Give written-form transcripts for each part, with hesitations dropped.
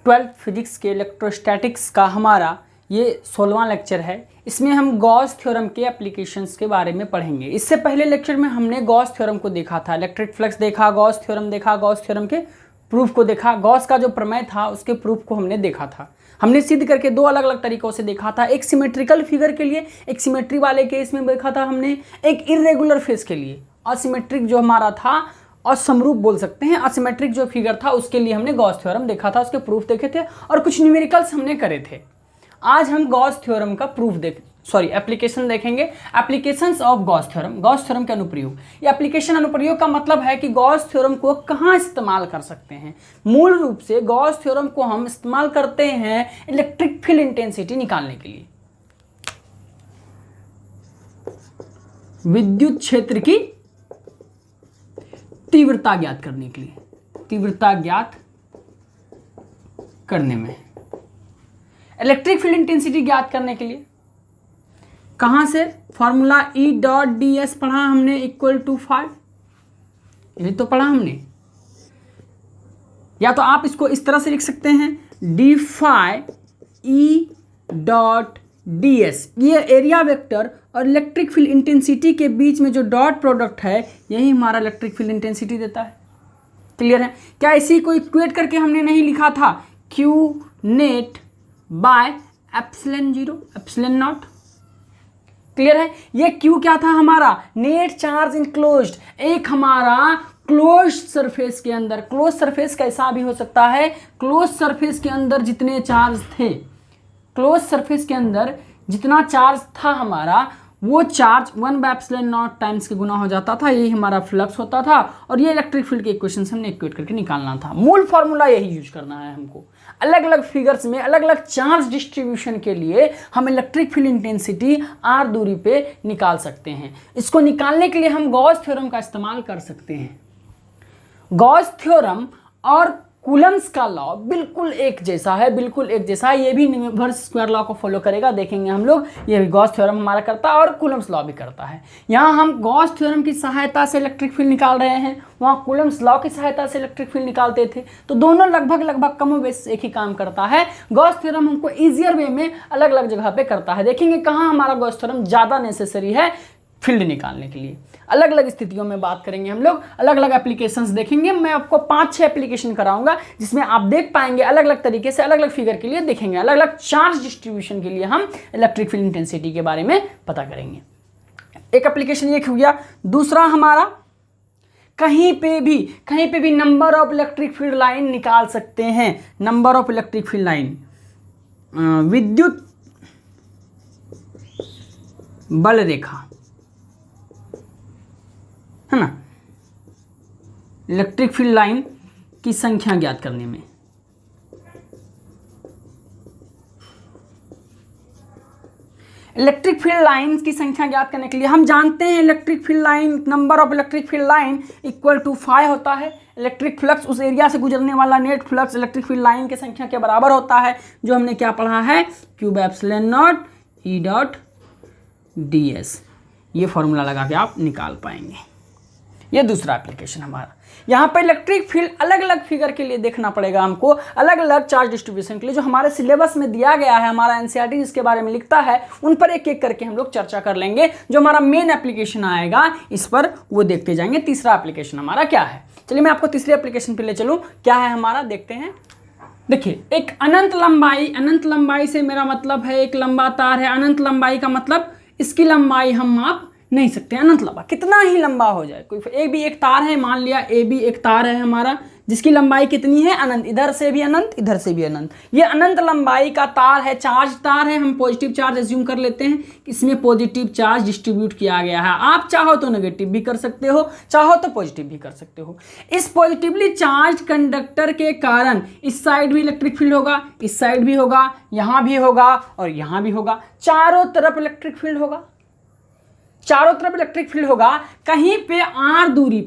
Twelfth physics के electrostatics का हमारा ये 16वां लेक्चर है। इसमें हम गॉस थ्योरम के एप्लीकेशंस के बारे में पढ़ेंगे। इससे पहले लेक्चर में हमने गॉस थ्योरम को देखा था, इलेक्ट्रिक फ्लक्स देखा, गॉस थ्योरम देखा, गॉस थ्योरम के प्रूफ को देखा, गॉस का जो प्रमेय था उसके प्रूफ को हमने देखा था। हमने सिद्ध करके दो अलग अलग तरीकों से देखा था, एक सिमेट्रिकल फिगर के लिए, एक सिमेट्री वाले केस में देखा था हमने, एक इर्रेगुलर फेस के लिए, असिमेट्रिक जो हमारा था और समरूप बोल सकते हैं, असिमेट्रिक जो फिगर था उसके लिए हमने गॉस थ्योरम देखा था, उसके प्रूफ देखे थे और कुछ न्यूमेरिकल्स हमने करे थे। आज हम गॉस थ्योरम का एप्लीकेशन देखेंगे, एप्लीकेशंस ऑफ गॉस थ्योरम के अनुप्रयोग। ये एप्लीकेशन अनुप्रयोग का मतलब है कि गॉस थ्योरम को कहाँ इस्तेमाल कर सकते हैं। मूल रूप से गॉस थ्योरम को हम इस्तेमाल करते हैं इलेक्ट्रिक फील्ड इंटेंसिटी निकालने के लिए, विद्युत क्षेत्र की तीव्रता ज्ञात करने के लिए, तीव्रता ज्ञात करने में, इलेक्ट्रिक फील्ड इंटेंसिटी ज्ञात करने के लिए। कहां से? फॉर्मूला E डॉट ds पढ़ा हमने इक्वल टू 5, यही तो पढ़ा हमने। या तो आप इसको इस तरह से लिख सकते हैं d phi E dot ds, ये एरिया वेक्टर और इलेक्ट्रिक फील्ड इंटेंसिटी के बीच में जो डॉट प्रोडक्ट है यही हमारा इलेक्ट्रिक फील्ड इंटेंसिटी देता है। क्लियर है? क्या इसी को इक्वेट करके हमने नहीं लिखा था Q net by epsilon 0 epsilon not? Clear है? ये Q क्या था हमारा? नेट चार्ज इनक्लोज्ड, एक हमारा क्लोज सरफेस के अंदर, क्लोज सरफेस कैसा भी हो सकता है, क्लोज सरफेस के अंदर जितने चार्ज थे, क्लोज सरफेस के अंदर जितना चार्ज था हमारा, वो चार्ज 1/ε0 टाइम्स के गुना हो जाता था, यही हमारा फ्लक्स होता था और ये इलेक्ट्रिक फील्ड के इक्वेशन हमने इक्वेट करके निकालना था। मूल फार्मूला यही यूज करना है हमको। अलग अलग फिगर्स में अलग अलग चार्ज डिस्ट्रीब्यूशन के लिए हम इलेक्ट्रिक फील्ड इंटेंसिटी r दूरी पे निकाल सकते हैं। इसको निकालने के लिए हम गॉस थ्योरम का इस्तेमाल कर सकते हैं। गॉस थ्योरम और कूलम्स का लॉ बिल्कुल एक जैसा है, बिल्कुल एक जैसा है। ये भी यूनिवर्स स्क्वायर लॉ को फॉलो करेगा, देखेंगे हम लोग। ये भी गॉस थ्योरम हमारा करता है और कूलम्स लॉ भी करता है। यहाँ हम गॉस थ्योरम की सहायता से इलेक्ट्रिक फील्ड निकाल रहे हैं, वहाँ कूलम्स लॉ की सहायता से इलेक्ट्रिक फील्ड निकालते थे, तो दोनों लगभग कम बेस एक ही काम करता है। गॉस थ्योरम हमको ईजियर वे में अलग अलग जगह पे करता है। देखेंगे कहाँ हमारा गॉस थ्योरम ज़्यादा नेसेसरी है फील्ड निकालने के लिए। अलग अलग स्थितियों में बात करेंगे हम लोग, अलग अलग एप्लीकेशंस देखेंगे। मैं आपको 5-6 एप्लीकेशन कराऊंगा जिसमें आप देख पाएंगे अलग अलग तरीके से, अलग अलग फिगर के लिए देखेंगे, अलग अलग चार्ज डिस्ट्रीब्यूशन के लिए हम इलेक्ट्रिक फील्ड इंटेंसिटी के बारे में पता करेंगे। एक एप्लीकेशन ये हो गया। दूसरा हमारा कहीं पे भी number of electric field line निकाल सकते हैं। Number of electric field line, विद्युत बल रेखा है ना, इलेक्ट्रिक फील्ड लाइन की संख्या ज्ञात करने में। इलेक्ट्रिक फील्ड लाइन की संख्या ज्ञात करने के लिए हम जानते हैं electric field line, number of electric field line equal to 5 होता है। इलेक्ट्रिक फ्लक्स, उस एरिया से गुजरने वाला net flux electric field line की संख्या के बराबर होता है, जो हमने क्या पढ़ा है, Q/ε0 E डॉट ds। ये फॉर्मूला लगा के आप निकाल पाएंगे। ये दूसरा एप्लीकेशन हमारा। यहाँ पर इलेक्ट्रिक फील्ड अलग अलग फिगर के लिए देखना पड़ेगा हमको, अलग अलग चार्ज डिस्ट्रीब्यूशन के लिए, जो हमारे सिलेबस में दिया गया है, हमारा एनसीईआरटी जिसके बारे में लिखता है, उन पर एक एक करके हम लोग चर्चा कर लेंगे। जो हमारा मेन एप्लीकेशन आएगा इस पर वो देखते जाएंगे। तीसरा एप्लीकेशन हमारा क्या है, चलिए मैं आपको तीसरे एप्लीकेशन पे ले चलूँ। क्या है हमारा, देखते हैं। देखिए, एक अनंत लंबाई से मेरा मतलब है एक लंबा तार है। अनंत लंबाई का मतलब इसकी लंबाई हम माप नहीं सकते। अनंत लंबा कितना ही लंबा हो जाए, कोई ए बी एक तार है, मान लिया ए बी एक तार है हमारा, जिसकी लंबाई कितनी है, अनंत। इधर से भी अनंत, इधर से भी अनंत। ये अनंत लंबाई का तार है, चार्ज तार है। हम पॉजिटिव चार्ज एज्यूम कर लेते हैं, इसमें पॉजिटिव चार्ज डिस्ट्रीब्यूट किया गया है। आप चाहो तो नेगेटिव भी कर सकते हो, चाहो तो पॉजिटिव भी कर सकते हो। इस पॉजिटिवली चार्ज कंडक्टर के कारण इस साइड भी इलेक्ट्रिक फील्ड होगा, इस साइड भी होगा, यहाँ भी होगा और यहाँ भी होगा। चारों तरफ इलेक्ट्रिक फील्ड होगा, चारों तरफ इलेक्ट्रिक फील्ड होगा। कहीं पे r दूरी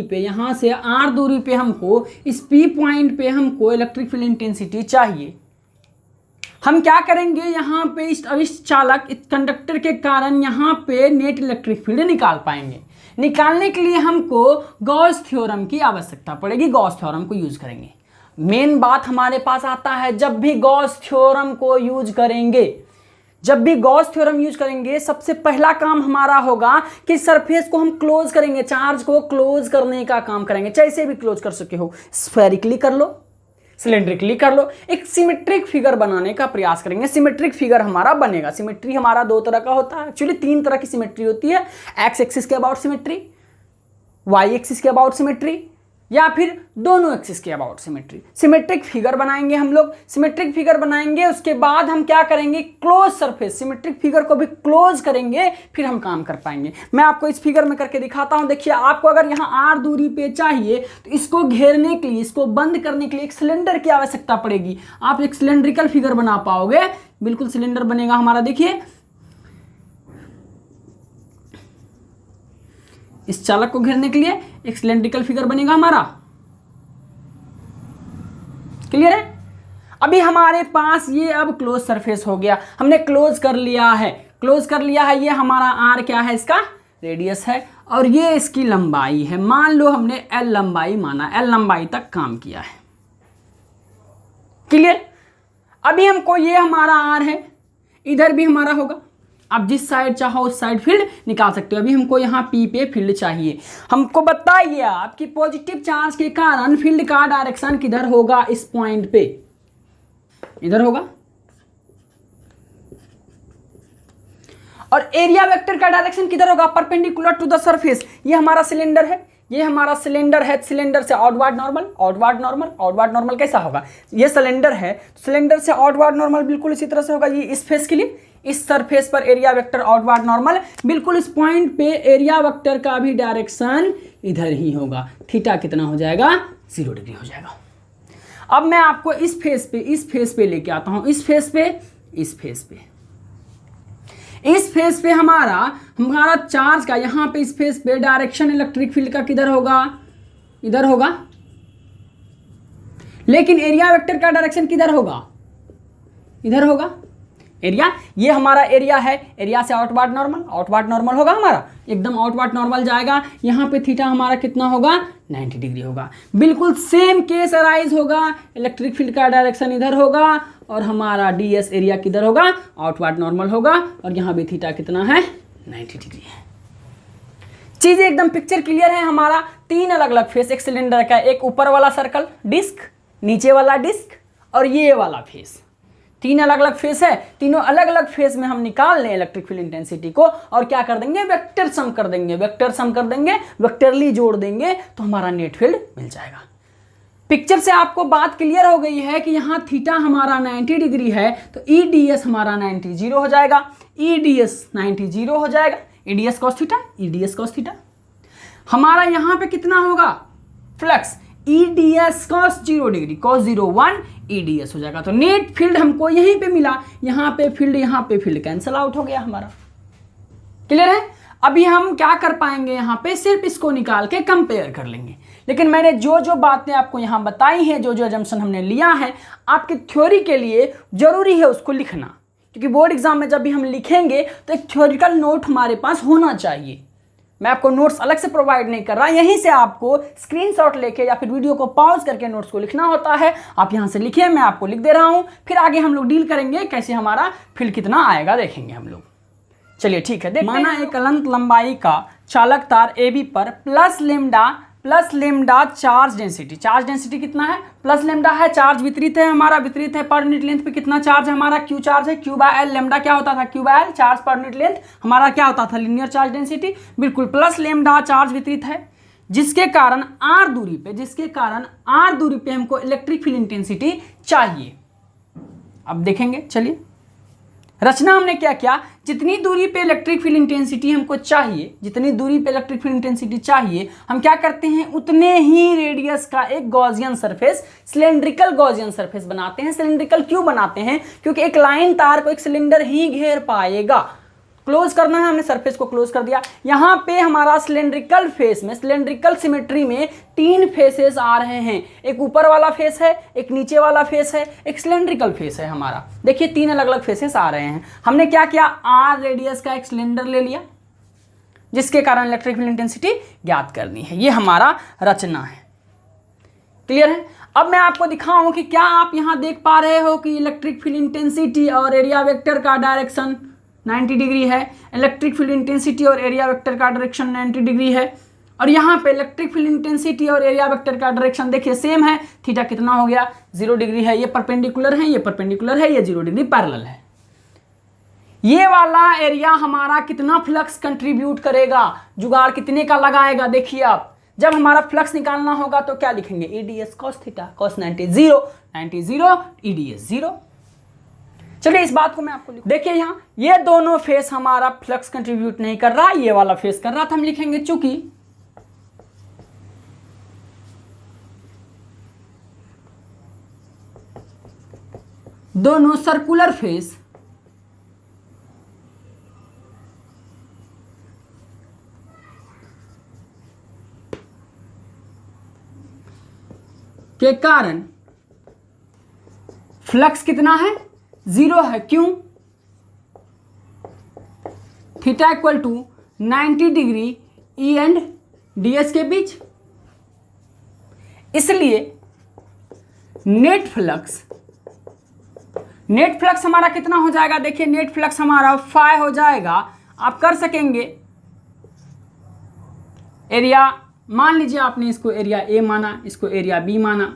पे, यहाँ से r दूरी पे हमको, इस P पॉइंट पे हमको इलेक्ट्रिक फील्ड इंटेंसिटी चाहिए। हम क्या करेंगे, यहाँ पे इस अविष्ट चालक, इस कंडक्टर के कारण यहाँ पे नेट इलेक्ट्रिक फील्ड निकाल पाएंगे। निकालने के लिए हमको गॉस थ्योरम की आवश्यकता पड़ेगी, गॉस थ्योरम को यूज करेंगे। मेन बात हमारे पास आता है जब भी गॉस थ्योरम को यूज करेंगे, जब भी गॉस थ्योरम यूज करेंगे सबसे पहला काम हमारा होगा कि सरफेस को हम क्लोज करेंगे, चार्ज को क्लोज करने का काम करेंगे। जैसे भी क्लोज कर सके हो, स्फेरिकली कर लो, सिलेंड्रिकली कर लो, एक सिमेट्रिक फिगर बनाने का प्रयास करेंगे। सिमेट्रिक फिगर हमारा बनेगा। सिमेट्री हमारा दो तरह का होता है, एक्चुअली तीन तरह की सिमेट्री होती है। एक्स एक्सिस के अबाउट सिमेट्री, वाई एक्सिस के अबाउट सिमेट्री, या फिर दोनों एक्सिस के अबाउट सिमेट्री। सिमेट्रिक फिगर बनाएंगे हम लोग। सिमेट्रिक फिगर बनाएंगे, उसके बाद हम क्या करेंगे, क्लोज सरफेस, सिमेट्रिक फिगर को भी क्लोज करेंगे, फिर हम काम कर पाएंगे। मैं आपको इस फिगर में करके दिखाता हूं। देखिए, आपको अगर यहाँ r दूरी पे चाहिए तो इसको घेरने के लिए, इसको बंद करने के लिए एक सिलेंडर की आवश्यकता पड़ेगी। आप एक सिलेंड्रिकल फिगर बना पाओगे, बिल्कुल सिलेंडर बनेगा हमारा। देखिए, इस चालक को घेरने के लिए एक सिलेंड्रिकल फिगर बनेगा हमारा। क्लियर है? अभी हमारे पास ये अब क्लोज सरफेस हो गया, हमने क्लोज कर लिया है, क्लोज कर लिया है। ये हमारा आर क्या है, इसका रेडियस है, और ये इसकी लंबाई है। मान लो हमने एल लंबाई माना, एल लंबाई तक काम किया है। क्लियर? अभी हमको, ये हमारा आर है, इधर भी हमारा होगा। आप जिस साइड चाहो उस साइड फील्ड निकाल सकते हो। अभी हमको यहाँ पी पे फील्ड चाहिए। हमको बताइए आपकी पॉजिटिव चार्ज के कारण फील्ड का डायरेक्शन किधर होगा, इस पॉइंट पे इधर होगा। और एरिया वेक्टर का डायरेक्शन किधर होगा, परपेंडिकुलर टू द सरफेस। ये हमारा सिलेंडर है, ये हमारा सिलेंडर है। सिलेंडर से outward normal, outward normal, outward normal कैसा होगा, ये सिलेंडर है, सिलेंडर से आउटवर्ड नॉर्मल बिल्कुल इसी तरह से होगा। ये इस फेस के लिए, इस सरफेस पर एरिया वेक्टर आउटवर्ड नॉर्मल, बिल्कुल इस पॉइंट पे एरिया वेक्टर का भी डायरेक्शन इधर ही होगा। थीटा कितना हो जाएगा, 0 डिग्री हो जाएगा। अब मैं आपको इस फेस पे लेके आता हूं, इस फेस पे, इस फेस पे, इस फेस पे हमारा चार्ज का, यहां पे इस फेस पे डायरेक्शन इलेक्ट्रिक फील्ड का किधर होगा, इधर होगा। लेकिन एरिया वेक्टर का डायरेक्शन किधर होगा, इधर होगा। एरिया, ये हमारा एरिया है, एरिया से आउटवर्ड नॉर्मल, आउटवर्ड नॉर्मल होगा हमारा, एकदम आउटवर्ड नॉर्मल जाएगा। यहाँ पे थीटा हमारा कितना होगा, 90 डिग्री होगा। बिल्कुल सेम केस अराइज होगा, इलेक्ट्रिक फील्ड का डायरेक्शन इधर होगा और हमारा ds एरिया किधर होगा, आउटवर्ड नॉर्मल होगा, और यहाँ भी थीटा कितना है, 90 डिग्री है। चीजें एकदम पिक्चर क्लियर है। हमारा तीन अलग अलग फेस एक सिलेंडर का, एक ऊपर वाला सर्कल डिस्क, नीचे वाला डिस्क, और ये वाला फेस। तीन अलग अलग फेस है, तीनों अलग अलग फेस में हम निकाल लें इलेक्ट्रिक फील्ड इंटेंसिटी को, और क्या कर देंगे, वेक्टर सम कर देंगे, वेक्टर सम कर देंगे, वेक्टरली जोड़ देंगे, तो हमारा नेट फील्ड मिल जाएगा। पिक्चर से आपको बात क्लियर हो गई है कि यहाँ थीटा हमारा 90 डिग्री है, तो EDS हमारा 90 0 हो जाएगा, EDS 90 0 हो जाएगा, EDS cos theta, EDS cos theta. हमारा यहाँ पे कितना होगा, flux, EDS cos 0 degree, cos 0 1 EDS हो जाएगा। तो नेट फील्ड हमको यहीं पे मिला, यहाँ पे फील्ड कैंसल आउट हो गया हमारा। क्लियर है? अभी हम क्या कर पाएंगे, यहाँ पे सिर्फ इसको निकाल के कंपेयर कर लेंगे। लेकिन मैंने जो जो बातें आपको यहाँ बताई हैं, जो जो अजम्पशन हमने लिया है, आपकी थ्योरी के लिए जरूरी है उसको लिखना, क्योंकि बोर्ड एग्जाम में जब भी हम लिखेंगे तो एक थ्योरिकल नोट हमारे पास होना चाहिए। मैं आपको नोट्स अलग से प्रोवाइड नहीं कर रहा, यहीं से आपको स्क्रीनशॉट लेके या फिर वीडियो को पॉज करके नोट्स को लिखना होता है। आप यहां से लिखिए, मैं आपको लिख दे रहा हूं, फिर आगे हम लोग डील करेंगे कैसे हमारा फील्ड कितना आएगा, देखेंगे हम लोग। चलिए ठीक है, माना एक अनंत लंबाई का चालक तार AB पर प्लस लेमडा चार्ज डेंसिटी कितना है, प्लस लेमडा है, चार्ज वितरित है हमारा, वितरित है पर यूनिट लेंथ पे कितना चार्ज है हमारा, Q चार्ज है, Q/L। लेमडा क्या होता था, Q/L, चार्ज पर यूनिट लेंथ हमारा क्या होता था, लीनियर चार्ज डेंसिटी। बिल्कुल, प्लस लेमडा चार्ज वितरित है, जिसके कारण R दूरी पे हमको इलेक्ट्रिक फील्ड इंटेंसिटी चाहिए। अब देखेंगे, चलिए रचना हमने क्या किया, जितनी दूरी पे इलेक्ट्रिक फील्ड इंटेंसिटी हमको चाहिए, जितनी दूरी पे इलेक्ट्रिक फील्ड इंटेंसिटी चाहिए, हम क्या करते हैं, उतने ही रेडियस का एक Gaussian surface, cylindrical Gaussian surface बनाते हैं। सिलेंड्रिकल क्यों बनाते हैं, क्योंकि एक लाइन तार को एक सिलेंडर ही घेर पाएगा। क्लोज करना है, हमने सरफेस को क्लोज कर दिया। यहाँ पे हमारा सिलेंड्रिकल फेस में, सिलेंड्रिकल सिमेट्री में तीन फेसेस आ रहे हैं, एक ऊपर वाला फेस है, एक नीचे वाला फेस है, एक सिलेंड्रिकल फेस है हमारा। देखिए तीन अलग अलग फेसेस आ रहे हैं। हमने क्या किया, R रेडियस का एक सिलेंडर ले लिया, जिसके कारण इलेक्ट्रिक फील्ड इंटेंसिटी ज्ञात करनी है। ये हमारा रचना है। क्लियर है? अब मैं आपको दिखाऊं कि क्या आप यहाँ देख पा रहे हो कि इलेक्ट्रिक फील्ड इंटेंसिटी और एरिया वेक्टर का डायरेक्शन 90 डिग्री है। इलेक्ट्रिक फील्ड इंटेंसिटी और एरिया वेक्टर का डायरेक्शन 90 डिग्री है। और यहाँ पे इलेक्ट्रिक फील्ड इंटेंसिटी और एरिया वेक्टर का डायरेक्शन देखिए सेम है। थीटा कितना हो गया 0 डिग्री है। ये परपेंडिकुलर है, ये परपेंडिकुलर है, ये 0 डिग्री पैरेलल है। ये वाला एरिया हमारा कितना फ्लक्स कंट्रीब्यूट करेगा, जुगाड़ कितने का लगाएगा। देखिए आप जब हमारा फ्लक्स निकालना होगा तो क्या लिखेंगे, EDS cos theta cos 90 0 EDS 0। चलिए इस बात को मैं आपको देखिए यहाँ ये दोनों फेस हमारा फ्लक्स कंट्रीब्यूट नहीं कर रहा, ये वाला फेस कर रहा था। हम लिखेंगे चूंकि दोनों सर्कुलर फेस के कारण फ्लक्स कितना है 0 है। क्यों, theta equal to 90 degree E and DS के बीच, इसलिए नेट फ्लक्स हमारा कितना हो जाएगा। देखिए नेट फ्लक्स हमारा फाई हो जाएगा। आप कर सकेंगे एरिया, मान लीजिए आपने इसको एरिया ए माना, इसको एरिया बी माना,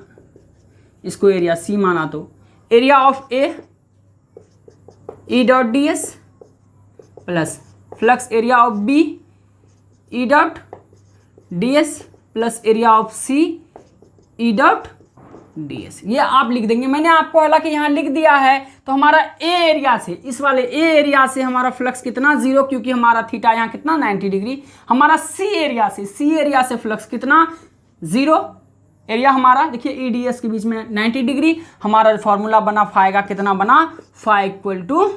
इसको एरिया सी माना, तो area of A E dot D S plus flux area of B E dot D S plus area of C E dot D S. ये आप लिख देंगे। मैंने आपको हालांकि यहाँ लिख दिया है। तो हमारा ए एरिया से, इस वाले ए एरिया से हमारा फ्लक्स कितना 0, क्योंकि हमारा थीटा यहाँ कितना 90 डिग्री। हमारा सी एरिया से फ्लक्स कितना 0। एरिया हमारा देखिए ई डी एस के बीच में 90 डिग्री। हमारा फॉर्मूला बना फाई का, कितना बना phi equal to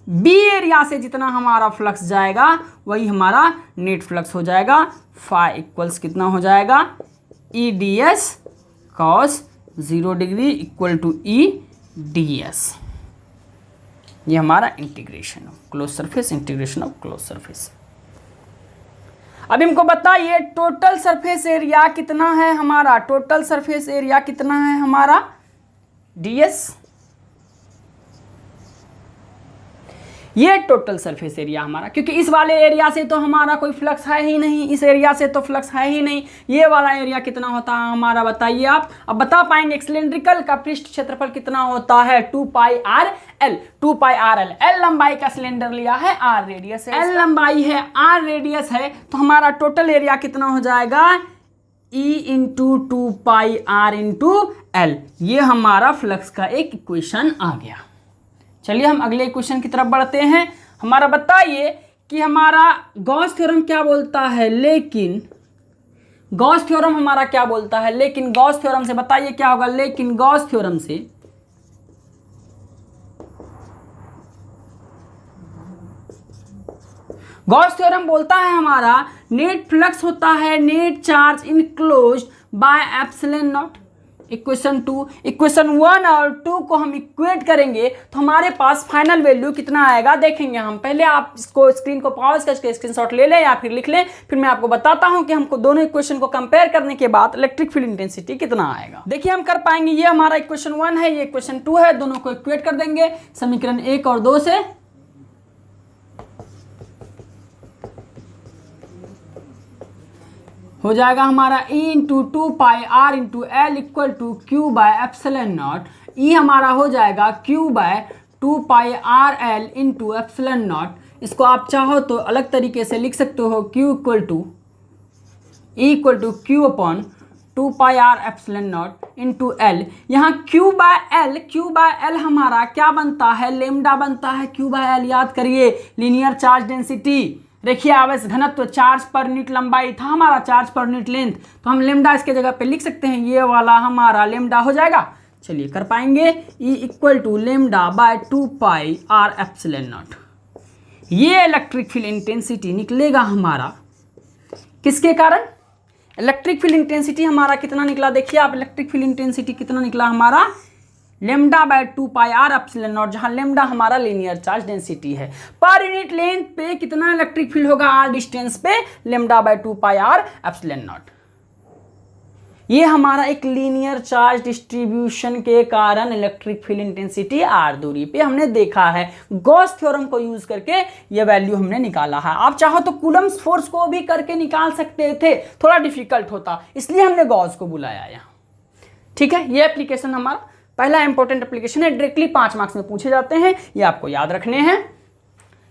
B area से जितना हमारा फ्लक्स जाएगा वही हमारा नेट फ्लक्स हो जाएगा। फाई इक्वल्स कितना हो जाएगा E D S cos 0 degree equal to E D S. ये हमारा integration of close surface, integration of close surface. अब इनको बताइए टोटल सरफेस एरिया कितना है हमारा, टोटल सरफेस एरिया कितना है हमारा डीएस। ये टोटल सरफेस एरिया हमारा, क्योंकि इस वाले एरिया से तो हमारा कोई फ्लक्स है ही नहीं, इस एरिया से तो फ्लक्स है ही नहीं। ये वाला एरिया कितना होता है हमारा बताइए आप। अब बता पाएंगे सिलेंड्रिकल का पृष्ठ क्षेत्रफल कितना होता है 2 pi R L. 2 pi R L, L लंबाई का सिलेंडर लिया है, आर रेडियस है, एल लंबाई है, आर रेडियस है, तो हमारा टोटल एरिया कितना हो जाएगा E into 2 pi R into L. ये हमारा फ्लक्स का एक इक्वेशन आ गया। चलिए हम अगले क्वेश्चन की तरफ बढ़ते हैं। हमारा बताइए कि हमारा गॉस थ्योरम क्या बोलता है, लेकिन गॉस थ्योरम हमारा क्या बोलता है, लेकिन गॉस थ्योरम से बताइए क्या होगा। लेकिन गॉस थ्योरम से गॉस थ्योरम बोलता है हमारा नेट फ्लक्स होता है net charge enclosed bye epsilon not. Equation 2, equation 1 और 2 को हम इक्वेट करेंगे तो हमारे पास फाइनल वैल्यू कितना आएगा देखेंगे हम। पहले आप इसको स्क्रीन को पॉज करके स्क्रीनशॉट ले लें या फिर लिख लें, फिर मैं आपको बताता हूं कि हमको दोनों इक्वेशन को कंपेयर करने के बाद इलेक्ट्रिक फील्ड इंटेंसिटी कितना आएगा। देखिए हम कर पाएंगे। ये हमारा इक्वेशन 1 है, ये इक्वेशन 2 है, दोनों को इक्वेट कर देंगे समीकरण 1 और 2 से। हो जाएगा हमारा E into 2 pi R into L equal to Q by epsilon naught. E हमारा हो जाएगा Q by 2 pi R L into epsilon naught. इसको आप चाहो तो अलग तरीके से लिख सकते हो Q equal to E equal to Q upon 2 pi r epsilon not into L. यहाँ Q बाय एल हमारा क्या बनता है, लेमडा बनता है। Q बाय एल याद करिए लीनियर चार्ज डेंसिटी, देखिए आवेश घनत्व, चार्ज पर यूनिट लंबाई था हमारा, चार्ज पर यूनिट लेंथ, तो हम लेमडा इसके जगह पे लिख सकते हैं, ये वाला हमारा लेमडा हो जाएगा। चलिए कर पाएंगे E equal to lambda by 2 pi r epsilon not. ये इलेक्ट्रिक फील्ड इंटेंसिटी निकलेगा हमारा किसके कारण, इलेक्ट्रिक फील्ड इंटेंसिटी हमारा कितना निकला देखिए आप। इलेक्ट्रिक फील्ड इंटेंसिटी कितना निकला हमारा lambda by 2 pi r epsilon not, जहां लेमडा हमारा लीनियर चार्ज डेंसिटी है। पर यूनिट लेंथ पे कितना इलेक्ट्रिक फील्ड होगा, आर डिस्टेंस पे lambda by 2 pi r epsilon not. ये हमारा एक लीनियर चार्ज डिस्ट्रीब्यूशन के कारण इलेक्ट्रिक फील्ड इंटेंसिटी r दूरी पे हमने देखा है। गॉस थ्योरम को यूज करके ये वैल्यू हमने निकाला है। आप चाहो तो कूलम्स फोर्स को भी करके निकाल सकते थे, थोड़ा डिफिकल्ट होता, इसलिए हमने गॉस को बुलाया यहाँ। ठीक है, ये एप्लीकेशन हमारा पहला इंपॉर्टेंट एप्लीकेशन है, डायरेक्टली 5 मार्क्स में पूछे जाते हैं, ये आपको याद रखने हैं।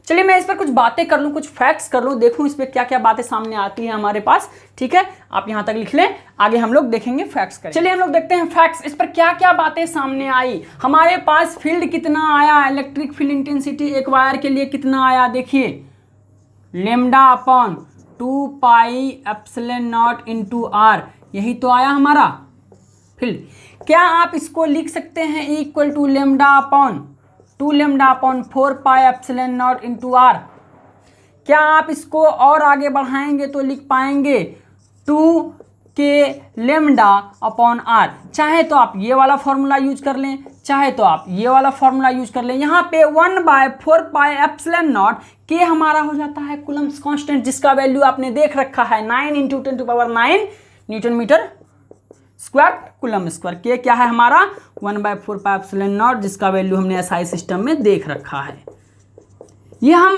चलिए मैं इस पर कुछ बातें कर लूँ, कुछ फैक्ट्स कर लूँ, देखूँ इस पर क्या क्या बातें सामने आती हैं हमारे पास। ठीक है, आप यहाँ तक लिख लें, आगे हम लोग देखेंगे फैक्ट्स करें। चलिए हम लोग देखते हैं फैक्ट्स, इस पर क्या क्या बातें सामने आई। हमारे पास फील्ड कितना आया, इलेक्ट्रिक फील्ड इंटेंसिटी एक वायर के लिए कितना आया, देखिए lambda upon 2 pi epsilon not into r, यही तो आया हमारा फील्ड। क्या आप इसको लिख सकते हैं equal to lambda upon 2 lambda upon 4 pi epsilon not into r? क्या आप इसको और आगे बढ़ाएंगे तो लिख पाएंगे 2 के लेमडा अपॉन आर। चाहे तो आप ये वाला फॉर्मूला यूज कर लें, चाहे तो आप ये वाला फॉर्मूला यूज कर लें। यहाँ पे 1/4 पाई एप्सिलॉन नॉट के हमारा हो जाता है कूलम्स कांस्टेंट, जिसका वैल्यू आपने देख रखा है 9 × 10⁹ newton metre square coulomb square. के क्या है हमारा 1/4 पाई एप्सिलॉन नॉट, जिसका वैल्यू हमने एसआई सिस्टम में देख रखा है। ये हम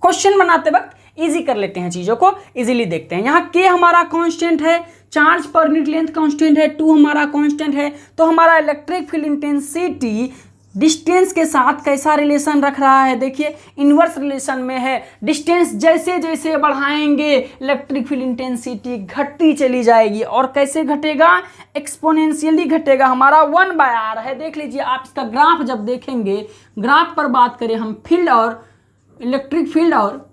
क्वेश्चन बनाते वक्त इजी कर लेते हैं, चीजों को इजीली देखते हैं। यहाँ के हमारा कांस्टेंट है, चार्ज पर यूनिट लेंथ कांस्टेंट है, 2 हमारा कांस्टेंट है, तो हमारा इलेक्ट्रिक फील्ड इंटेंसिटी डिस्टेंस के साथ कैसा रिलेशन रख रहा है, देखिए इन्वर्स रिलेशन में है। डिस्टेंस जैसे जैसे बढ़ाएंगे इलेक्ट्रिक फील्ड इंटेंसिटी घटती चली जाएगी, और कैसे घटेगा, एक्सपोनेंशियली घटेगा। हमारा 1/r है, देख लीजिए आप इसका ग्राफ जब देखेंगे, ग्राफ पर बात करें हम फील्ड और इलेक्ट्रिक फील्ड और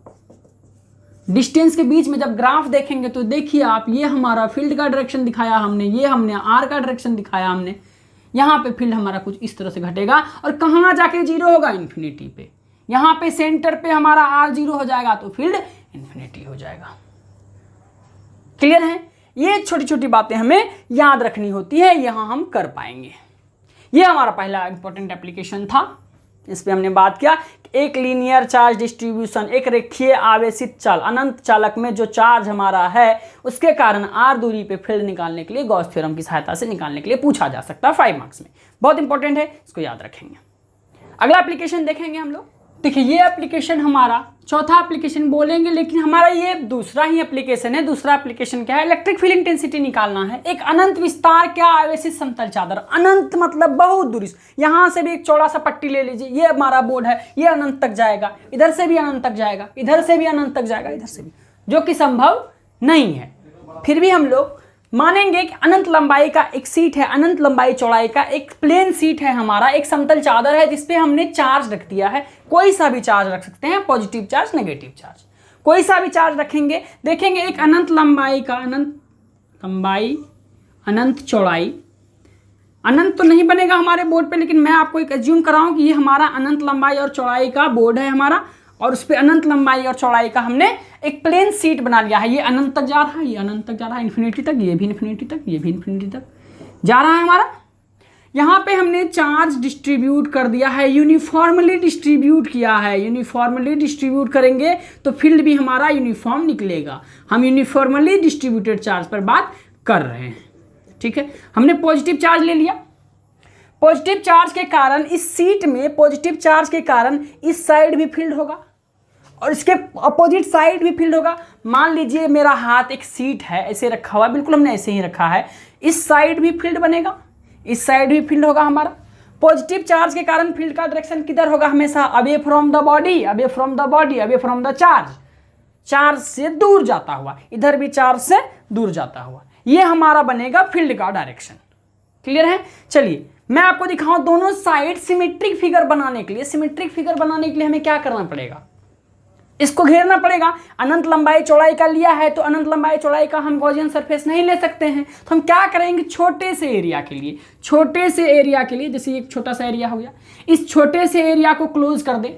डिस्टेंस के बीच में जब ग्राफ देखेंगे तो देखिए आप, ये हमारा फील्ड का डायरेक्शन दिखाया हमने, ये हमने आर का डायरेक्शन दिखाया हमने। यहाँ पे फील्ड हमारा कुछ इस तरह से घटेगा और कहाँ जाके जीरो होगा, इन्फिनिटी पे। यहाँ पे सेंटर पे हमारा आर 0 हो जाएगा तो फील्ड इन्फिनिटी हो जाएगा। क्लियर है? ये छोटी छोटी बातें हमें याद रखनी होती है, यहाँ हम कर पाएंगे। ये हमारा पहला इंपॉर्टेंट एप्लीकेशन था, इस पे हमने बात किया। एक लीनियर चार्ज डिस्ट्रीब्यूशन, एक रेखीय आवेशित चाल, अनंत चालक में जो चार्ज हमारा है उसके कारण r दूरी पे फील्ड निकालने के लिए गॉस थ्योरम की सहायता से निकालने के लिए पूछा जा सकता है 5 मार्क्स में। बहुत इंपॉर्टेंट है, इसको याद रखेंगे। अगला एप्लीकेशन देखेंगे हम लोग। देखिए ये एप्लीकेशन हमारा चौथा एप्लीकेशन बोलेंगे, लेकिन हमारा ये दूसरा ही एप्लीकेशन है। दूसरा एप्लीकेशन क्या है, इलेक्ट्रिक फील्ड इंटेंसिटी निकालना है। एक अनंत विस्तार क्या आवेशित समतल चादर, अनंत मतलब बहुत दूरी, यहां से भी एक चौड़ा सा पट्टी ले लीजिए, ये हमारा बोर्ड है, ये अनंत तक जाएगा, इधर से भी अनंत तक जाएगा, इधर से भी अनंत तक जाएगा, इधर से भी, जो कि संभव नहीं है। फिर भी हम लोग मानेंगे कि अनंत लंबाई का एक सीट है, अनंत लंबाई चौड़ाई का एक प्लेन सीट है हमारा, एक समतल चादर है जिसपे हमने चार्ज रख दिया है। कोई सा भी चार्ज रख सकते हैं, पॉजिटिव चार्ज, नेगेटिव चार्ज, कोई सा भी चार्ज रखेंगे। देखेंगे एक अनंत लंबाई का, अनंत लंबाई, अनंत चौड़ाई, अनंत तो नहीं बनेगा हमारे बोर्ड पे, लेकिन मैं आपको एक एज्यूम कर रहा हूं कि ये हमारा अनंत लंबाई और चौड़ाई का बोर्ड है हमारा, और उस पर अनंत लंबाई और चौड़ाई का हमने एक प्लेन सीट बना लिया है। ये अनंत तक जा रहा है, ये अनंत तक जा रहा है, इन्फिनिटी तक, ये भी इन्फिनिटी तक, ये भी इन्फिनिटी तक जा रहा है हमारा। यहाँ पे हमने चार्ज डिस्ट्रीब्यूट कर दिया है, यूनिफॉर्मली डिस्ट्रीब्यूट किया है। यूनिफॉर्मली डिस्ट्रीब्यूट करेंगे तो फील्ड भी हमारा यूनिफॉर्म निकलेगा। हम यूनिफॉर्मली डिस्ट्रीब्यूटेड चार्ज पर बात कर रहे हैं। ठीक है, हमने पॉजिटिव चार्ज ले लिया। पॉजिटिव चार्ज के कारण इस सीट में, पॉजिटिव चार्ज के कारण इस साइड भी फील्ड होगा और इसके अपोजिट साइड भी फील्ड होगा। मान लीजिए मेरा हाथ एक सीट है, ऐसे रखा हुआ है, बिल्कुल हमने ऐसे ही रखा है, इस साइड भी फील्ड बनेगा, इस साइड भी फील्ड होगा हमारा। पॉजिटिव चार्ज के कारण फील्ड का डायरेक्शन किधर होगा, हमेशा away from the body, away from the body, away from the charge, charge से दूर जाता हुआ, इधर भी चार्ज से दूर जाता हुआ, ये हमारा बनेगा फील्ड का डायरेक्शन। क्लियर है? चलिए मैं आपको दिखाऊं दोनों साइड सिमेट्रिक फिगर बनाने के लिए। सिमेट्रिक फिगर बनाने के लिए हमें क्या करना पड़ेगा, इसको घेरना पड़ेगा। अनंत लंबाई चौड़ाई का लिया है तो अनंत लंबाई चौड़ाई का हम गॉसियन सरफेस नहीं ले सकते हैं, तो हम क्या करेंगे, छोटे से एरिया के लिए, छोटे से एरिया के लिए, जैसे एक छोटा सा एरिया हो गया, इस छोटे से एरिया को क्लोज कर दें।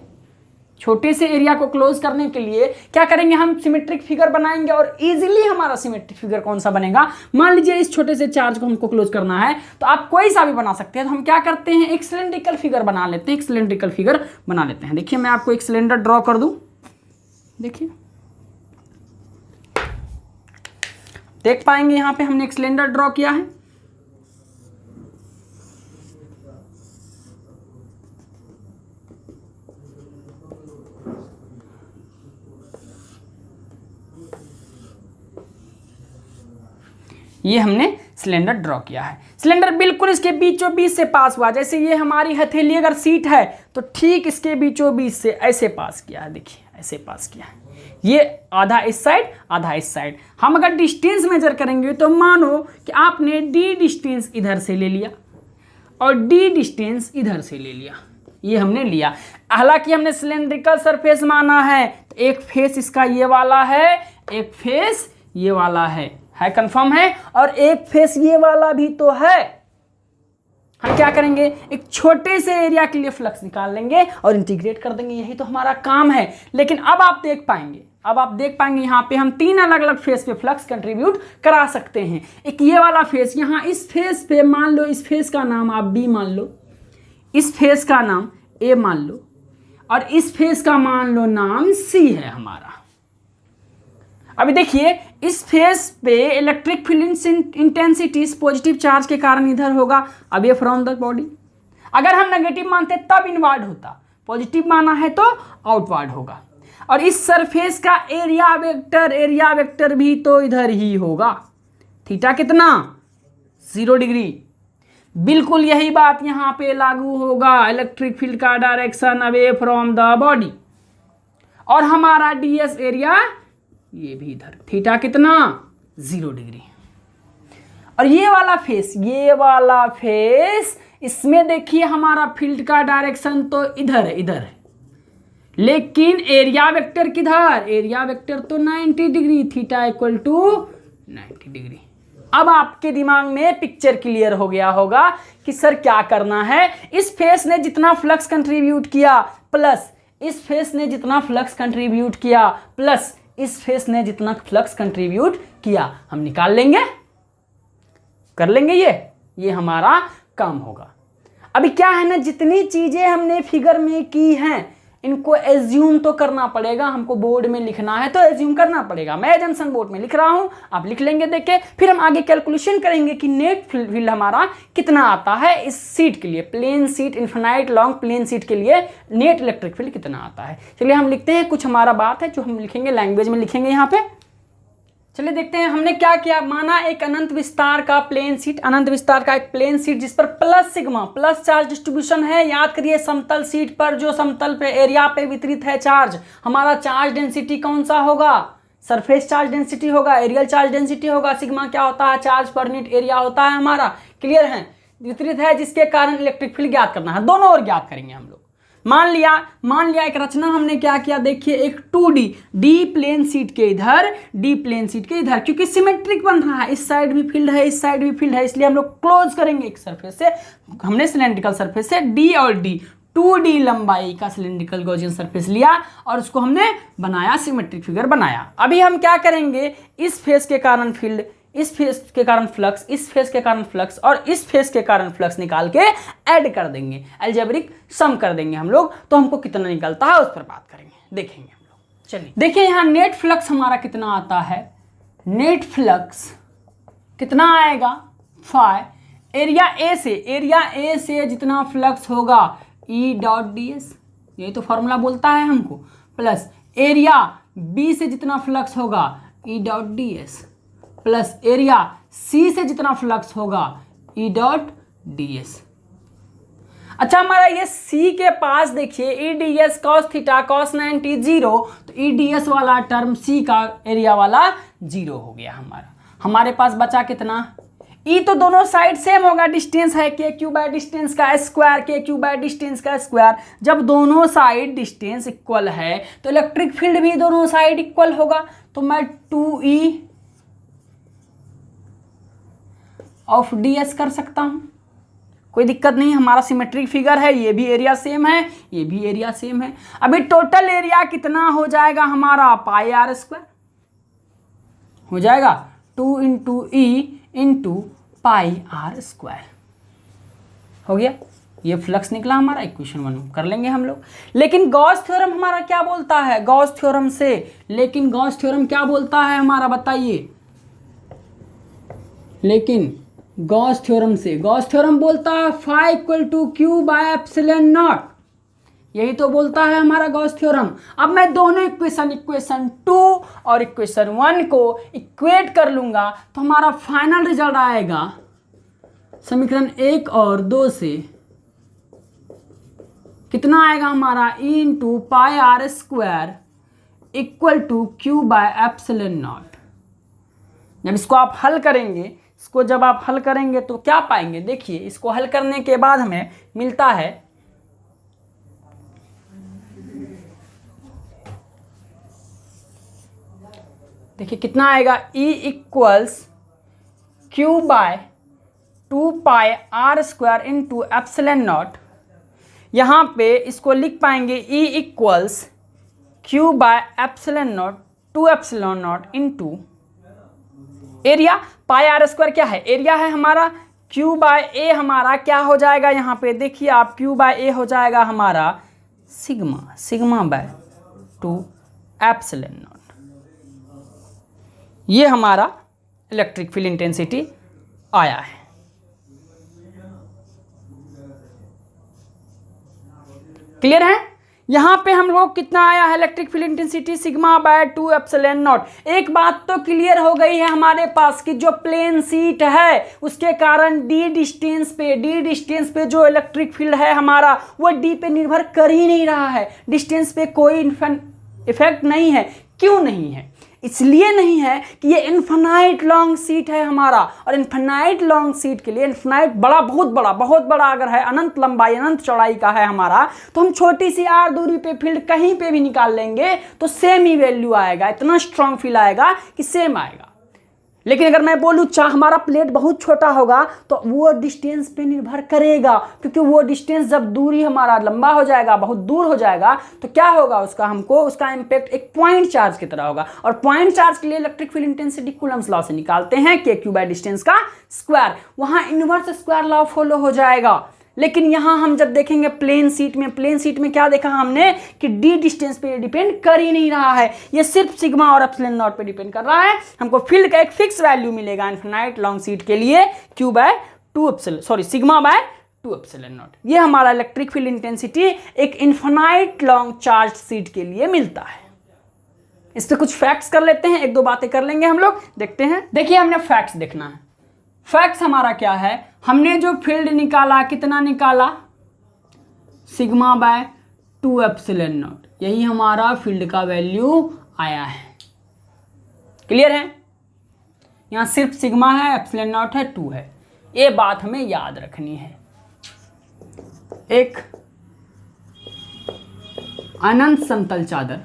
छोटे से एरिया को क्लोज करने के लिए क्या करेंगे, हम सिमेट्रिक फिगर बनाएंगे। और इजीली हमारा सिमेट्रिक फिगर कौन सा बनेगा, मान लीजिए इस छोटे से चार्ज को हमको क्लोज करना है, तो आप कोई सा भी बना सकते हैं। तो हम क्या करते हैं, एक सिलेंड्रिकल फिगर बना लेते हैं, एक सिलेंड्रिकल फिगर बना लेते हैं। देखिए मैं आपको एक सिलेंडर ड्रॉ कर दूं, देखिए देख पाएंगे यहाँ पे हमने एक सिलेंडर ड्रॉ किया है। ये हमने सिलेंडर ड्रॉ किया है। सिलेंडर बिल्कुल इसके बीचों बीच से पास हुआ, जैसे ये हमारी हथेली अगर सीट है तो ठीक इसके बीचों बीच से ऐसे पास किया है, देखिए ऐसे पास किया है। ये आधा इस साइड आधा इस साइड। हम अगर डिस्टेंस मेजर करेंगे तो मानो कि आपने डी डिस्टेंस इधर से ले लिया और डी डिस्टेंस इधर से ले लिया, ये हमने लिया। हालांकि हमने सिलेंड्रिकल सरफेस माना है तो एक फेस इसका ये वाला है, एक फेस ये वाला है कंफर्म है, और एक फेस ये वाला भी तो है। हम क्या करेंगे, एक छोटे से एरिया के लिए फ्लक्स निकाल लेंगे और इंटीग्रेट कर देंगे, यही तो हमारा काम है। लेकिन अब आप देख पाएंगे यहाँ पे हम 3 अलग अलग फेस पे फ्लक्स कंट्रीब्यूट करा सकते हैं। एक ये वाला फेस, यहाँ इस फेस पे मान लो, इस फेस का नाम आप बी मान लो, इस फेस का नाम ए मान लो, और इस फेस का मान लो नाम सी है हमारा। अभी देखिए इस फेस पे electric field intensity positive charge के कारण इधर होगा, अवे फ्रॉम द बॉडी। अगर हम नेगेटिव मानते तब इनवर्ड होता, पॉजिटिव माना है तो आउटवर्ड होगा। और इस सरफेस का एरिया वेक्टर भी तो इधर ही होगा। थीटा कितना, 0 डिग्री। बिल्कुल यही बात यहाँ पे लागू होगा, इलेक्ट्रिक फील्ड का direction away from the body. और हमारा डीएस एरिया ये भी इधर, थीटा कितना, 0 डिग्री। और ये वाला फेस इसमें देखिए हमारा फील्ड का डायरेक्शन तो इधर है, लेकिन एरिया वेक्टर किधर, एरिया वेक्टर तो 90 degree, theta equal to 90 degree. अब आपके दिमाग में पिक्चर क्लियर हो गया होगा कि सर क्या करना है। इस फेस ने जितना फ्लक्स कंट्रीब्यूट किया प्लस इस फेस ने जितना फ्लक्स कंट्रीब्यूट किया प्लस इस फेस ने जितना फ्लक्स कंट्रीब्यूट किया, हम निकाल लेंगे, कर लेंगे, ये हमारा काम होगा। अभी क्या है ना, जितनी चीजें हमने फिगर में की हैं इनको एज्यूम तो करना पड़ेगा, हमको बोर्ड में लिखना है तो एज्यूम करना पड़ेगा। मैं जंक्शन बोर्ड में लिख रहा हूं, आप लिख लेंगे देख के, फिर हम आगे कैलकुलेशन करेंगे कि नेट फील्ड हमारा कितना आता है इस सीट के लिए, plane sheet, infinite long plane sheet के लिए नेट इलेक्ट्रिक फील्ड कितना आता है। चलिए हम लिखते हैं, कुछ हमारा बात है जो हम लिखेंगे, लैंग्वेज में लिखेंगे यहाँ पे। चलिए देखते हैं हमने क्या किया। माना एक अनंत विस्तार का प्लेन सीट, अनंत विस्तार का एक प्लेन सीट जिस पर plus sigma plus charge distribution है। याद करिए समतल सीट पर जो समतल पे एरिया पे वितरित है चार्ज, हमारा चार्ज डेंसिटी कौन सा होगा, सरफेस चार्ज डेंसिटी होगा, एरियल चार्ज डेंसिटी होगा। सिग्मा क्या होता है, चार्ज पर यूनिट एरिया होता है हमारा, क्लियर है। वितरित है जिसके कारण इलेक्ट्रिक फील्ड ज्ञात करना है, दोनों ओर ज्ञात करेंगे हम लोग। मान लिया एक रचना हमने क्या किया, देखिए एक 2D डी प्लेन सीट के इधर, डी प्लेन सीट के इधर, क्योंकि सिमेट्रिक बन रहा है, इस साइड भी फील्ड है, इस साइड भी फील्ड है, इसलिए हम लोग क्लोज करेंगे एक सरफेस से। हमने सिलेंड्रिकल सरफेस से डी और डी 2D लंबाई का सिलेंड्रिकल गॉसियन सरफेस लिया और उसको हमने बनाया, सिमेट्रिक फिगर बनाया। अभी हम क्या करेंगे, इस फेस के कारण फील्ड, इस फेस के कारण फ्लक्स, इस फेस के कारण फ्लक्स और इस फेस के कारण फ्लक्स निकाल के ऐड कर देंगे, अलजेब्रिक सम कर देंगे हम लोग, तो हमको कितना निकलता है उस पर बात करेंगे, देखेंगे हम लोग। चलिए देखिए यहाँ नेट फ्लक्स हमारा कितना आता है, नेट फ्लक्स कितना आएगा, एरिया ए से जितना फ्लक्स होगा ई डॉट डी एस, यही तो फॉर्मूला बोलता है हमको, प्लस एरिया बी से जितना फ्लक्स होगा E dot D S, plus area C से जितना फ्लक्स होगा ई डॉट डी एस। अच्छा हमारा ये सी के पास देखिए ई D S cos theta cos 90 0, तो ई डी एस वाला टर्म सी का एरिया वाला 0 हो गया हमारा। हमारे पास बचा कितना, ई तो दोनों साइड सेम होगा, डिस्टेंस है के क्यू बाय डिस्टेंस का स्क्वायर, के क्यू बाय डिस्टेंस का स्क्वायर। जब दोनों साइड डिस्टेंस इक्वल है तो इलेक्ट्रिक फील्ड भी दोनों साइड इक्वल होगा, तो मैं 2E ऑफ डी एस कर सकता हूं, कोई दिक्कत नहीं। हमारा सिमेट्रिक फिगर है, ये भी एरिया सेम है, ये भी एरिया सेम है। अभी टोटल एरिया कितना हो जाएगा हमारा, पाई आर स्क्वायर हो जाएगा, 2 into E into pi r square हो गया। ये फ्लक्स निकला हमारा, इक्वेशन 1 कर लेंगे हम लोग। लेकिन गॉस थ्योरम हमारा क्या बोलता है, गॉस थ्योरम क्या बोलता है हमारा, बताइए। लेकिन गॉस थ्योरम से, गॉस थ्योरम बोलता है phi equal to Q by epsilon not, यही तो बोलता है हमारा गॉस थ्योरम। अब मैं दोनों इक्वेशन 2 और इक्वेशन 1 को इक्वेट कर लूंगा तो हमारा फाइनल रिजल्ट आएगा समीकरण 1 और 2 से कितना आएगा हमारा, E into pi r square equal to Q by epsilon not. जब इसको आप हल करेंगे, इसको जब आप हल करेंगे तो क्या पाएंगे, देखिए इसको हल करने के बाद हमें मिलता है देखिए कितना आएगा, E equals Q by 2 pi r square into epsilon not. यहाँ पे इसको लिख पाएंगे E equals Q by epsilon not 2 epsilon not into area. Pi r square क्या है, एरिया है हमारा, क्यू बाय ए हमारा क्या हो जाएगा, यहाँ पे देखिए आप क्यू बाय ए हो जाएगा हमारा sigma, sigma by 2 epsilon not. ये हमारा इलेक्ट्रिक फील्ड इंटेंसिटी आया है। क्लियर है, यहां पे हम लोग कितना आया है electric field intensity, sigma by 2 epsilon not. एक बात तो क्लियर हो गई है हमारे पास कि जो प्लेन शीट है उसके कारण डी डिस्टेंस पे जो इलेक्ट्रिक फील्ड है हमारा वो डी पे निर्भर कर ही नहीं रहा है, डिस्टेंस पे कोई इफेक्ट नहीं है। क्यों नहीं है, इसलिए नहीं है कि ये इन्फिनाइट लॉन्ग शीट है हमारा, और इन्फिनाइट लॉन्ग शीट के लिए इन्फिनाइट बड़ा, बहुत बड़ा अगर है, अनंत लंबाई अनंत चौड़ाई का है हमारा, तो हम छोटी सी आर दूरी पे फील्ड कहीं पे भी निकाल लेंगे तो सेम ही वैल्यू आएगा, इतना स्ट्रांग फील्ड आएगा कि सेम आएगा। लेकिन अगर मैं बोलूँ हमारा प्लेट बहुत छोटा होगा तो वो डिस्टेंस पे निर्भर करेगा, क्योंकि वो डिस्टेंस जब दूरी हमारा लंबा हो जाएगा, बहुत दूर हो जाएगा, तो क्या होगा उसका इम्पैक्ट एक पॉइंट चार्ज की तरह होगा। और पॉइंट चार्ज के लिए electric field intensity Coulomb's law से निकालते हैं, के क्यू बाय डिस्टेंस का स्क्वायर, वहां इनवर्स स्क्वायर लॉ फॉलो हो जाएगा। लेकिन यहां हम जब देखेंगे प्लेन शीट में क्या देखा हमने कि डी डिस्टेंस पे डिपेंड कर ही नहीं रहा है, ये सिर्फ सिग्मा और एप्सिलॉन नॉट पे डिपेंड कर रहा है। हमको फील्ड का एक फिक्स वैल्यू मिलेगा इनफिनाइट लॉन्ग शीट के लिए, Q by 2 epsilon sigma by 2 epsilon not. ये हमारा इलेक्ट्रिक फील्ड इंटेंसिटी एक इनफिनाइट लॉन्ग चार्ज शीट के लिए मिलता है। इस पे कुछ फैक्ट्स कर लेते हैं, एक दो बातें कर लेंगे हम लोग, देखते हैं। देखिए हमने फैक्ट्स देखना है। फैक्ट्स हमारा क्या है, हमने जो फील्ड निकाला कितना निकाला, सिग्मा बाय 2 एप्सिलॉन नॉट, यही हमारा फील्ड का वैल्यू आया है। क्लियर है, यहां सिर्फ सिग्मा है, एप्सिलॉन नॉट है, 2 है, ये बात हमें याद रखनी है। एक अनंत समतल चादर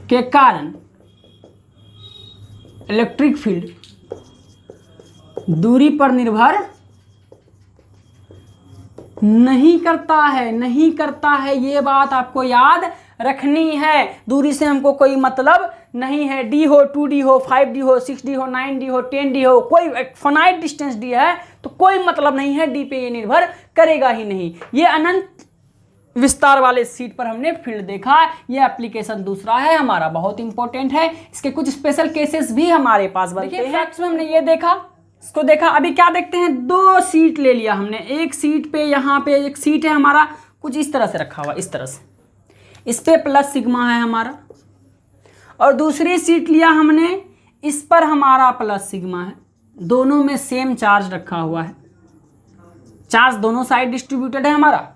के कारण इलेक्ट्रिक फील्ड दूरी पर निर्भर नहीं करता है, ये बात आपको याद रखनी है। दूरी से हमको कोई मतलब नहीं है, डी हो, 2D हो, 5D हो, 6D हो, 9D हो, 10D हो, कोई फाइनाइट डिस्टेंस डी है तो कोई मतलब नहीं है, डी पे ये निर्भर करेगा ही नहीं। ये अनंत विस्तार वाले सीट पर हमने फील्ड देखा, ये एप्लीकेशन दूसरा है हमारा, बहुत इंपॉर्टेंट है। इसके कुछ स्पेशल केसेस भी हमारे पास बनते हैं। फैक्ट्स में हमने ये देखा, इसको देखा। अभी क्या देखते हैं, 2 सीट ले लिया हमने, एक सीट पे यहाँ पे एक सीट है हमारा कुछ इस तरह से रखा हुआ, इस तरह से, इस पे प्लस सिग्मा है हमारा, और दूसरी सीट लिया हमने, इस पर हमारा प्लस सिग्मा है, दोनों में सेम चार्ज रखा हुआ है, चार्ज दोनों साइड डिस्ट्रीब्यूटेड है हमारा।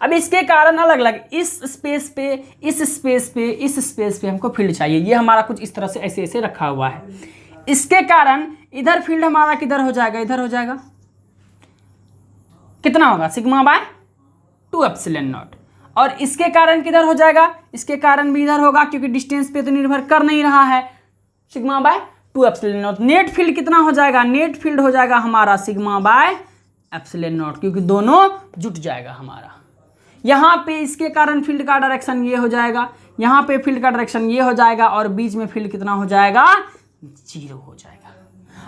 अब इसके कारण अलग अलग इस स्पेस पे, इस स्पेस पे, इस स्पेस पे हमको फील्ड चाहिए, ये हमारा कुछ इस तरह से ऐसे ऐसे रखा हुआ है। इसके कारण इधर फील्ड हमारा किधर हो जाएगा, इधर हो जाएगा, कितना होगा, सिग्मा बाय 2 एप्सिलॉन नॉट। और इसके कारण किधर हो जाएगा, इसके कारण भी इधर होगा, क्योंकि डिस्टेंस पे तो निर्भर कर नहीं रहा है, sigma by 2 epsilon not. Net field कितना हो जाएगा, नेट फील्ड हो जाएगा हमारा सिग्मा बाय एप्सिलॉन नॉट, क्योंकि दोनों जुट जाएगा हमारा। यहाँ पे इसके कारण फील्ड का डायरेक्शन ये हो जाएगा, यहाँ पे फील्ड का डायरेक्शन ये हो जाएगा, और बीच में फील्ड कितना हो जाएगा, 0 हो जाएगा।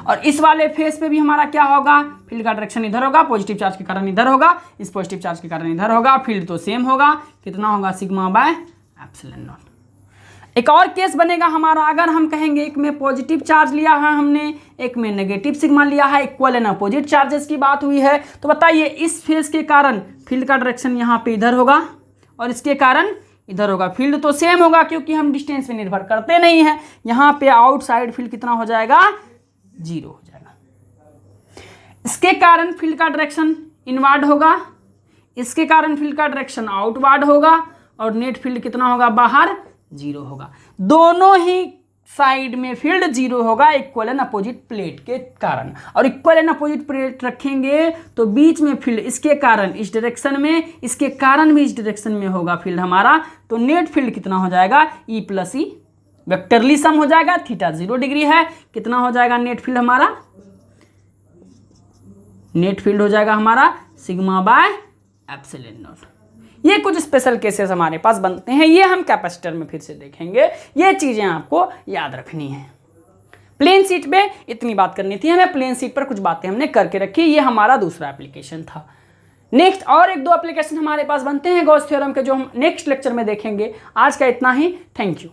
और इस वाले फेस पे भी हमारा क्या होगा, फील्ड का डायरेक्शन इधर होगा, पॉजिटिव चार्ज के कारण इधर होगा, इस पॉजिटिव चार्ज के कारण इधर होगा, फील्ड तो सेम होगा, कितना होगा, सिग्मा बाय एप्सिलॉन नॉट। एक और केस बनेगा हमारा, अगर हम कहेंगे एक में पॉजिटिव चार्ज लिया है हमने, एक में नेगेटिव सिग्मा लिया है, इक्वल एंड अपोजिट चार्जेस की बात हुई है, तो बताइए इस फेज के कारण फील्ड का डायरेक्शन यहाँ पे इधर होगा और इसके कारण इधर होगा। फील्ड तो सेम होगा क्योंकि हम डिस्टेंस पे निर्भर करते नहीं हैं। यहाँ पे आउटसाइड फील्ड कितना हो जाएगा, 0 हो जाएगा। इसके कारण फील्ड का डायरेक्शन इनवर्ड होगा, इसके कारण फील्ड का डायरेक्शन आउटवर्ड होगा और नेट फील्ड कितना होगा, बाहर 0 होगा। दोनों ही साइड में फील्ड 0 होगा इक्वल एंड अपोजिट प्लेट के कारण। और इक्वल एंड अपोजिट प्लेट रखेंगे तो बीच में फील्ड इसके कारण इस डायरेक्शन में, इसके कारण भी इस डायरेक्शन में होगा फील्ड हमारा, तो नेट फील्ड कितना हो जाएगा, E + E वेक्टरली सम हो जाएगा। थीटा 0 डिग्री है, कितना हो जाएगा नेट फील्ड हमारा, नेट फील्ड हो जाएगा हमारा σ/ε0। ये कुछ स्पेशल केसेस हमारे पास बनते हैं, ये हम कैपेसिटर में फिर से देखेंगे। ये चीज़ें आपको याद रखनी है। प्लेन शीट पे इतनी बात करनी थी हमें, प्लेन शीट पर कुछ बातें हमने करके रखी। ये हमारा दूसरा एप्लीकेशन था। नेक्स्ट और 1-2 एप्लीकेशन हमारे पास बनते हैं गॉस थ्योरम के, जो हम नेक्स्ट लेक्चर में देखेंगे। आज का इतना ही, थैंक यू।